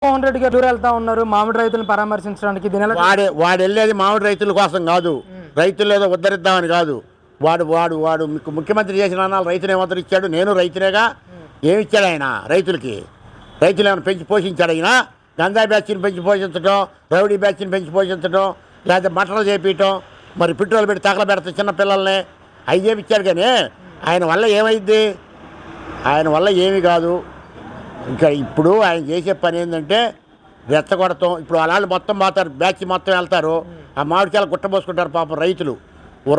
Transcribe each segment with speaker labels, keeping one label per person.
Speaker 1: జగన్మోహన్ రెడ్డి గారు వెళ్తా ఉన్నారు మామిడి రైతులను పరామర్శించడానికి.
Speaker 2: వాడు వెళ్ళేది మామిడి రైతుల కోసం కాదు, రైతులు ఏదో ఉద్ధరిద్దామని కాదు. వాడు వాడు వాడు ముఖ్యమంత్రి చేసిన అన్నాలు రైతులు ఏమంతరు ఇచ్చాడు? నేను రైతునేగా. ఏమి ఇచ్చాడు ఆయన రైతులకి? రైతులు ఏమైనా పెంచి పోషించాడు ఆయన? గంజాయి బ్యాచ్ని పెంచి పోషించడం, రౌడీ బ్యాచ్ని పెంచి పోషించడం, లేకపోతే మటలు చేపించడం, మరి పెట్రోల్ పెట్టి తగల పెడతాం చిన్నపిల్లల్ని, అవి చేపించాడు. కానీ ఆయన వల్ల ఏమైంది? ఆయన వల్ల ఏమీ కాదు. ఇంకా ఇప్పుడు ఆయన చేసే పని ఏంటంటే రెచ్చగొడతాం. ఇప్పుడు అలాంటి మొత్తం పోతారు, బ్యాచ్ మొత్తం వెళ్తారు, ఆ మామిడికాయలు గుట్టబోసుకుంటారు పాపం రైతులు.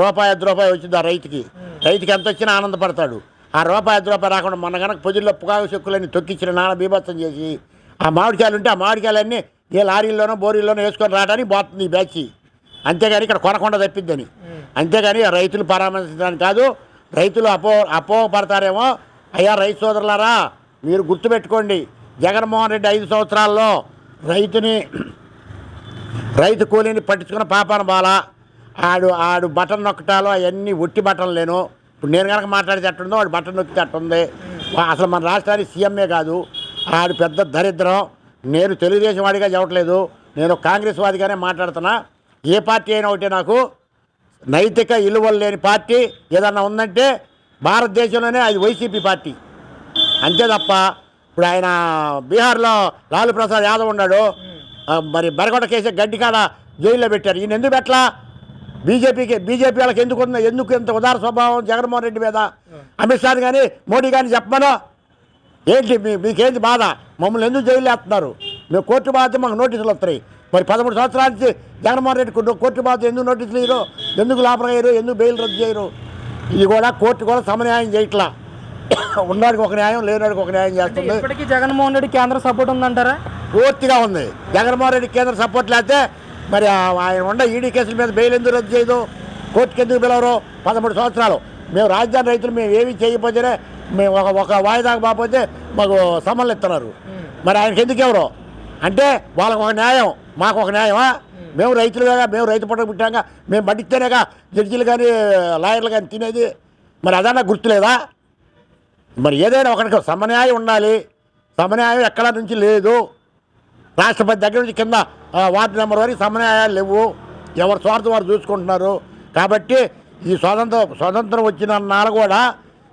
Speaker 2: రూపాయి 10 రూపాయలు వచ్చింది ఆ రైతుకి ఎంత వచ్చినా ఆనందపడతాడు. ఆ రూపాయి 10 రూపాయలు రాకుండా మొన్న కనుక పొద్దుల్లో పుకాగు చెక్కులన్నీ తొక్కిచ్చిన నాన్న బీభత్సం చేసి ఆ మామిడికాయలు ఉంటే ఆ మామిడికాయలన్నీ ఏ లారీల్లోనో బోరీల్లోనో వేసుకొని రావడానికి పోతుంది ఈ బ్యాచ్. అంతేగాని ఇక్కడ కొనకుండా తప్పిద్దని. అంతేగాని రైతులు పరామర్శించడానికి కాదు. రైతులు అపోహపడతారేమో. అయ్యా రైతు సోదరులారా, మీరు గుర్తుపెట్టుకోండి, జగన్మోహన్ రెడ్డి 5 సంవత్సరాల్లో రైతు కూలీని పట్టించుకున్న పాపాన బాల. ఆడు బటన్ నొక్కటాలో అవన్నీ ఒట్టి బటన్ లేను. ఇప్పుడు నేను కనుక మాట్లాడితే అట్టుందో వాడు బటన్ నొక్కితే అట్టుంది. అసలు మన రాష్ట్రానికి సీఎంఏ కాదు, ఆడు పెద్ద దరిద్రం. నేను తెలుగుదేశం వాడిగా చెప్పట్లేదు, నేను కాంగ్రెస్ వాదిగానే మాట్లాడుతున్నా. ఏ పార్టీ అయినా ఒకటే, నాకు నైతిక విలువలు లేని పార్టీ ఏదన్నా ఉందంటే భారతదేశంలోనే అది వైసీపీ పార్టీ. అంతే తప్ప ఇప్పుడు ఆయన బీహార్లో లాలూ ప్రసాద్ యాదవ్ ఉన్నాడు, మరి బరగొండ కేసే గడ్డి కాడ జైల్లో పెట్టారు. ఈయన ఎందుకు పెట్టలా? బీజేపీ వాళ్ళకి ఎందుకు ఇంత ఉదార స్వభావం జగన్మోహన్ రెడ్డి మీద? అమిత్ షాని కానీ మోడీ కానీ చెప్పమను. ఏంటి మీకేంటి బాధ? మమ్మల్ని ఎందుకు జైలు వేస్తున్నారు? మేము కోర్టు బాధ మాకు నోటీసులు వస్తాయి. మరి 13 సంవత్సరాల నుంచి జగన్మోహన్ రెడ్డి కోర్టు బాధ ఎందుకు నోటీసులు ఇయ్యరు? ఎందుకు లోపల అయ్యారు? ఎందుకు బెయిల్ రద్దు చేయరు? ఇది కూడా కోర్టు కూడా సమన్యాయం చేయట్లా. ఉన్నవాడికి ఒక న్యాయం, లేనివాడికి ఒక న్యాయం చేస్తుంది.
Speaker 1: ఇప్పటికీ జగన్మోహన్ రెడ్డి కేంద్ర సపోర్ట్ ఉందంటారా?
Speaker 2: పూర్తిగా ఉంది. జగన్మోహన్ రెడ్డి కేంద్ర సపోర్ట్ లేకపోతే మరి ఆయన ఉన్న ఈడీ కేసుల మీద బెయిల్ ఎందుకు రద్దు చేయదు? కోర్టుకి ఎందుకు పిలవరు? 13 సంవత్సరాలు మేము రాజధాని రైతులు మేము ఏమీ చేయకపోతేనే, మేము ఒక వాయిదాకు బాకపోతే మాకు సమన్లు ఇస్తున్నారు. మరి ఆయనకి ఎందుకు ఎవరు అంటే వాళ్ళకు ఒక న్యాయం, మాకు ఒక న్యాయమా? మేము రైతులుగా, మేము రైతు పుట్టక పుట్టాక మేము పట్టిస్తేనేగా జడ్జీలు కానీ లాయర్లు కానీ తినేది. మరి అదన్నా గుర్తులేదా? మరి ఏదైనా ఒకరికి సమన్యాయం ఉండాలి. సమన్యాయం ఎక్కడా నుంచి లేదు. రాష్ట్రపతి దగ్గర నుంచి కింద వార్డు నెంబర్ వరకు సమన్యాయాలు లేవు. ఎవరు స్వార్థం వారు చూసుకుంటున్నారు. కాబట్టి ఈ స్వతంత్రం వచ్చిన నాలు కూడా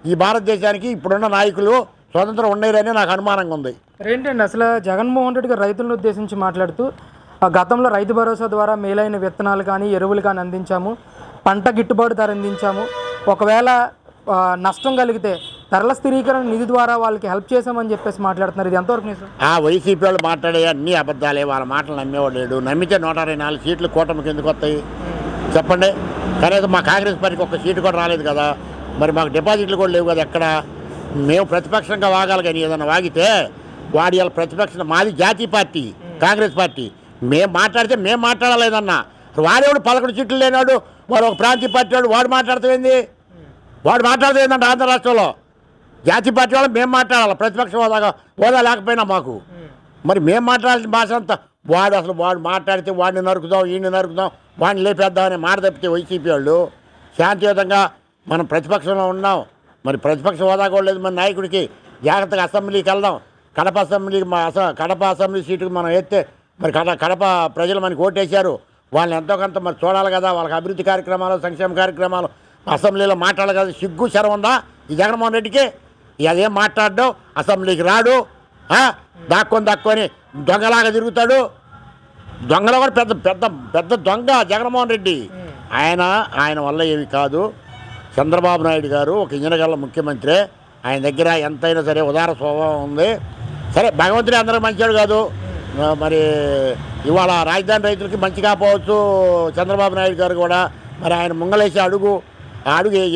Speaker 2: ఈ భారతదేశానికి ఇప్పుడున్న నాయకులు స్వతంత్రం ఉండేరని నాకు అనుమానంగా ఉంది.
Speaker 1: ఏంటండి అసలు జగన్మోహన్ రెడ్డి గారు రైతులను ఉద్దేశించి మాట్లాడుతూ, గతంలో రైతు భరోసా ద్వారా మేలైన విత్తనాలు కానీ ఎరువులు కానీ అందించాము, పంట గిట్టుబాటు ధర అందించాము, ఒకవేళ నష్టం కలిగితే ధరల స్థిరీకరణ నిధి ద్వారా వాళ్ళకి హెల్ప్ చేసామని చెప్పేసి మాట్లాడుతున్నారు. ఇది ఎంతవరకు నిజం?
Speaker 2: ఆ వైసీపీ వాళ్ళు మాట్లాడే అన్ని అబద్ధాలే. వాళ్ళ మాటలు నమ్మేవాడు లేడు. నమ్మితే 124 సీట్లు కూటమికి ఎందుకు వస్తాయి చెప్పండి? కనీసం మా కాంగ్రెస్ పార్టీకి ఒక సీటు కూడా రాలేదు కదా. మరి మాకు డిపాజిట్లు కూడా లేవు కదా ఎక్కడ. మేము ప్రతిపక్షంగా వాగాలి, కానీ ఏదైనా వాగితే వాడి వాళ్ళ ప్రతిపక్షం. మాది జాతీయ పార్టీ కాంగ్రెస్ పార్టీ. మేము మాట్లాడితే మేము మాట్లాడలేదన్నా. వాడేవాడు 11 సీట్లు లేనాడు, వాడు ఒక ప్రాంతీయ పార్టీ వాడు, వాడు మాట్లాడుతుంది. వాడు మాట్లాడుతుందంటే ఆంధ్ర రాష్ట్రంలో జాతీయ పార్టీ వాళ్ళు మేము మాట్లాడాలి. ప్రతిపక్ష హోదా లేకపోయినా మాకు. మరి మేము మాట్లాడాల్సిన భాష అంతా వాడు మాట్లాడితే వాడిని నరుకుదాం, ఈయన్ని నరుకుదాం, వాడిని లేపేద్దామని మాట తప్పితే వైసీపీ వాళ్ళు శాంతియుతంగా మనం ప్రతిపక్షంలో ఉన్నాం. మరి ప్రతిపక్ష హోదా కూడా లేదు మన నాయకుడికి. జాగ్రత్తగా అసెంబ్లీకి వెళ్దాం. కడప అసెంబ్లీ సీటుకు మనం వేస్తే మరి కడప ప్రజలు మనకి ఓటేశారు. వాళ్ళని ఎంతో కొంత మరి చూడాలి కదా. వాళ్ళకి అభివృద్ధి కార్యక్రమాలు, సంక్షేమ కార్యక్రమాలు అసెంబ్లీలో మాట్లాడాలి కదా. సిగ్గు శరం ఉందా ఈ జగన్మోహన్ రెడ్డికి? అదేం మాట్లాడడం, అసెంబ్లీకి రాడు, దాక్కొని దొంగలాగా తిరుగుతాడు. దొంగలో కూడా పెద్ద పెద్ద పెద్ద దొంగ జగన్మోహన్ రెడ్డి. ఆయన వల్ల ఏమి కాదు. చంద్రబాబు నాయుడు గారు ఒక ఇంజనగల ముఖ్యమంత్రి. ఆయన దగ్గర ఎంతైనా సరే ఉదార స్వభావం ఉంది. సరే భగవంతుడే అందరూ మంచివాడు కాదు. మరి ఇవాళ రాజధాని రైతులకి మంచి కాకపోవచ్చు చంద్రబాబు నాయుడు గారు కూడా. మరి ఆయన ముంగలేసే అడుగు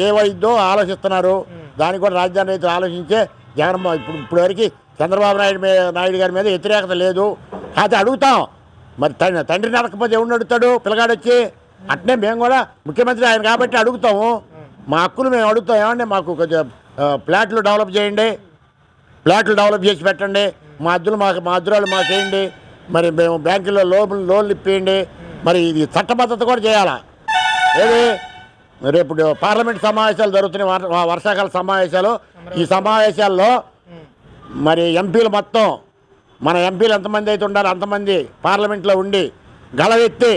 Speaker 2: ఏవైద్దో ఆలోచిస్తున్నారు. దానికి కూడా రాజధాని రైతులు ఆలోచించే ఇప్పుడు వరకు చంద్రబాబు నాయుడు గారి మీద వ్యతిరేకత లేదు. కాకపోతే అడుగుతాం. మరి తండ్రిని అడగకపోతే ఎవరిని అడుగుతాడు పిల్లగాడు వచ్చి? అట్నే మేము కూడా ముఖ్యమంత్రి ఆయన కాబట్టి అడుగుతాము. మా హక్కులు మేము అడుగుతాం. ఏమండి మాకు కొంచెం ఫ్లాట్లు డెవలప్ చేయండి, ఫ్లాట్లు డెవలప్ చేసి పెట్టండి, మా అద్దురాలు మాకు వేయండి, మరి మేము బ్యాంకుల్లో లోన్లు ఇప్పియండి. మరి ఇది చట్టబద్ధత కూడా చేయాలా? ఏది రేపు పార్లమెంట్ సమావేశాలు జరుగుతున్నాయి, వర్షాకాల సమావేశాలు. ఈ సమావేశాల్లో మరి ఎంపీలు మొత్తం మన ఎంపీలు ఎంతమంది అయితే ఉండాలి అంతమంది పార్లమెంట్లో ఉండి గళవెత్తి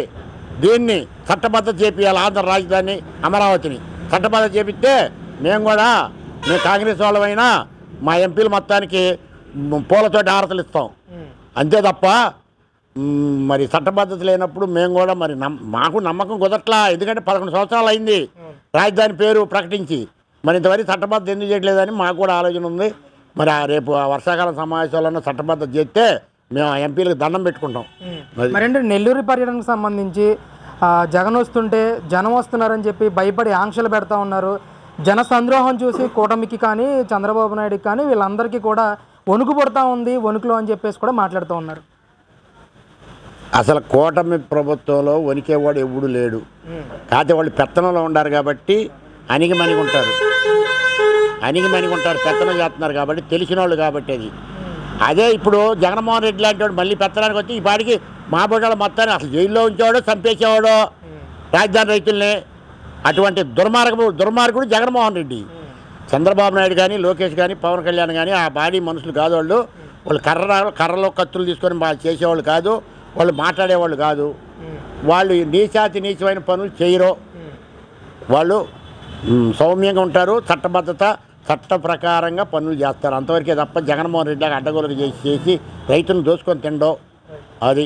Speaker 2: దీన్ని చట్టబద్ధత చేపియాలి. ఆంధ్ర రాజధాని అమరావతిని చట్టబద్ధత చేపిస్తే మేము కాంగ్రెస్ వాళ్ళమైనా మా ఎంపీలు మొత్తానికి పూలతోటి హారతలు ఇస్తాం. అంతే తప్ప మరి చట్టబద్ధత లేనప్పుడు మేము కూడా మరి మాకు నమ్మకం కుదరట్లా. ఎందుకంటే 11 సంవత్సరాలు అయింది రాజధాని పేరు ప్రకటించి, మరి ఇంతవరకు చట్టబద్ధత ఎందుకు చేయట్లేదని మాకు కూడా ఆలోచన ఉంది. మరి రేపు వర్షాకాలం సమావేశాలను చట్టబద్ధత చేస్తే మేము ఆ ఎంపీలకు దండం పెట్టుకుంటాం.
Speaker 1: మరేంటి నెల్లూరు పర్యటనకు సంబంధించి జగన్ వస్తుంటే జనం వస్తున్నారని చెప్పి భయపడి ఆంక్షలు పెడతా ఉన్నారు. జన సంద్రోహం చూసి కూటమికి కానీ చంద్రబాబు నాయుడుకి కానీ వీళ్ళందరికీ కూడా వణుకు పడుతూ ఉంది, వణుకులో అని చెప్పేసి కూడా మాట్లాడుతూ ఉన్నారు.
Speaker 2: అసలు కూటమి ప్రభుత్వంలో వణికేవాడు ఎవడు లేడు. కాకపోతే వాళ్ళు పెత్తనంలో ఉండారు కాబట్టి అణిగిమణిగి ఉంటారు, పెత్తనం చేస్తున్నారు కాబట్టి తెలిసిన వాళ్ళు కాబట్టి. అదే ఇప్పుడు జగన్మోహన్ రెడ్డి లాంటి వాడు మళ్ళీ పెత్తనానికి వచ్చి ఈ పాటికి మా బొడ్డల మొత్తాన్ని అసలు జైల్లో ఉంచేవాడు, చంపేసేవాడు రాజధాని రైతుల్ని. అటువంటి దుర్మార్గుడు జగన్మోహన్ రెడ్డి. చంద్రబాబు నాయుడు కానీ లోకేష్ కానీ పవన్ కళ్యాణ్ కానీ ఆ బాడీ మనుషులు కాదు. వాళ్ళు కర్రలో కత్తులు తీసుకొని వాళ్ళు చేసేవాళ్ళు కాదు, వాళ్ళు మాట్లాడేవాళ్ళు కాదు. వాళ్ళు నీచాతి నీచమైన పనులు చేయరు. వాళ్ళు సౌమ్యంగా ఉంటారు, చట్ట ప్రకారంగా పనులు చేస్తారు. అంతవరకే తప్ప జగన్మోహన్ రెడ్డి లాగా అడ్డగోలుగా చేసి రైతులను దోసుకొని తినడం అది.